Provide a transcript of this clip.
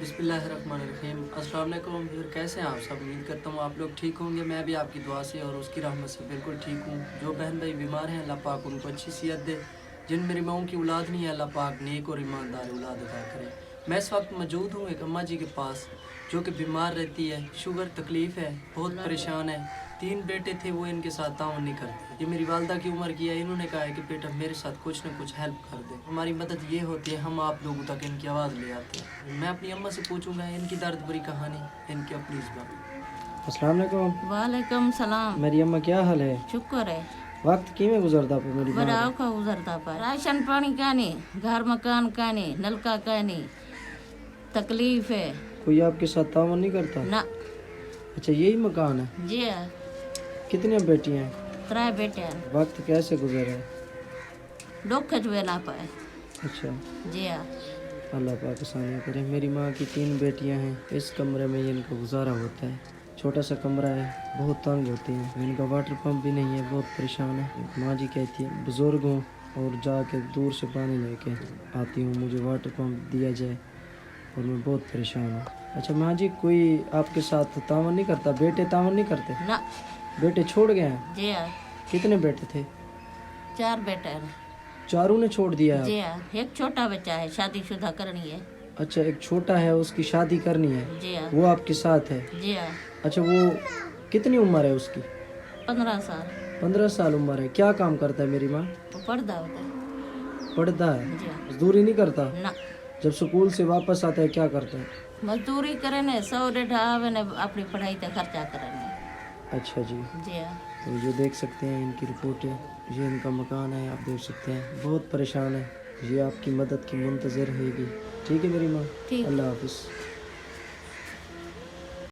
बिस्मिल्लाहिर्रहमानिर्रहीम। अस्सलाम वालेकुम। फिर कैसे हैं आप सब? उम्मीद करता हूँ आप लोग ठीक होंगे। मैं भी आपकी दुआ से और उसकी रहमत से बिल्कुल ठीक हूँ। जो बहन भाई बीमार हैं अल्लाह पाक उनको अच्छी सेहत दे। जिन मेरी माओं की औलाद नहीं है अल्लाह पाक नेक और ईमानदार औलाद अता करे। मैं इस वक्त मौजूद हूँ एक अम्मा जी के पास जो कि बीमार रहती है, शुगर तकलीफ़ है, बहुत परेशान है। 3 बेटे थे, वो इनके साथ ताउन नहीं करते। ये मेरी वालदा की उम्र की है। इन्होंने कहा है कि बेटा मेरे साथ कुछ ना कुछ हेल्प कर दे। हमारी मदद ये होती है, हम आप लोगों तक इनकी आवाज़ ले आते हैं। मैं अपनी अम्मा से पूछूंगा इनकी दर्द भरी कहानी, इनकी अपनी ज़बान। अस्सलाम वालेकुम। वालेकुम सलाम। मेरी अम्मा क्या हाल है? शुक्र है। वक्त किमें गुजरता पे मेरी माँ बड़ा का गुजरता पर राशन पानी का नहीं, घर मकान का नहीं, नलका का नहीं, तकलीफ है कोई आपके साथ तावन नहीं करता? ना। अच्छा यही मकान है? जी है, कितनी बेटियां हैं? 3 बेटे हैं। वक्त कैसे गुजरा है? दुख जुए ना पाए। अच्छा जी है। अल्लाह पाक आसानियाँ करे। मेरी माँ की 3 बेटियां हैं। इस कमरे में ही इनका गुजारा होता है। छोटा सा कमरा है, बहुत तंग होती हैं। इनका वाटर पंप भी नहीं है, बहुत परेशान है। माँ जी कहती है बुजुर्ग हूँ और जाके दूर से पानी लेके आती हूँ, मुझे वाटर पंप दिया जाए और मैं बहुत परेशान हूँ। अच्छा माँ जी, कोई आपके साथ तावन नहीं करता? बेटे तावन नहीं करते? ना। बेटे छोड़ गए हैं? जी है, कितने बेटे थे? 4 बेटे हैं। चारों ने छोड़ दिया है? जी है, एक छोटा बच्चा है, शादीशुदा करनी है। अच्छा एक छोटा है, उसकी शादी करनी है, जी है। वो आपके साथ है? जी है। अच्छा वो कितनी उम्र है उसकी? 15 साल। 15 साल उम्र है। क्या काम करता है मेरी माँ? वो पर्दा होता है। पढ़ता है? जी है। मजदूरी नहीं करता? ना। जब स्कूल से वापस आता है क्या करता है? मजदूरी करे ने 100 आवे ने अपनी पढ़ाई का खर्चा करे ने। अच्छा जी। जी है। तो ये देख सकते हैं इनकी रिपोर्टें, ये इनका मकान है, आप देख सकते हैं बहुत परेशान है। ये आपकी मदद की मुंतज़र रहेगी। ठीक है मेरी माँ, ठीक। अल्लाह हाफिज़।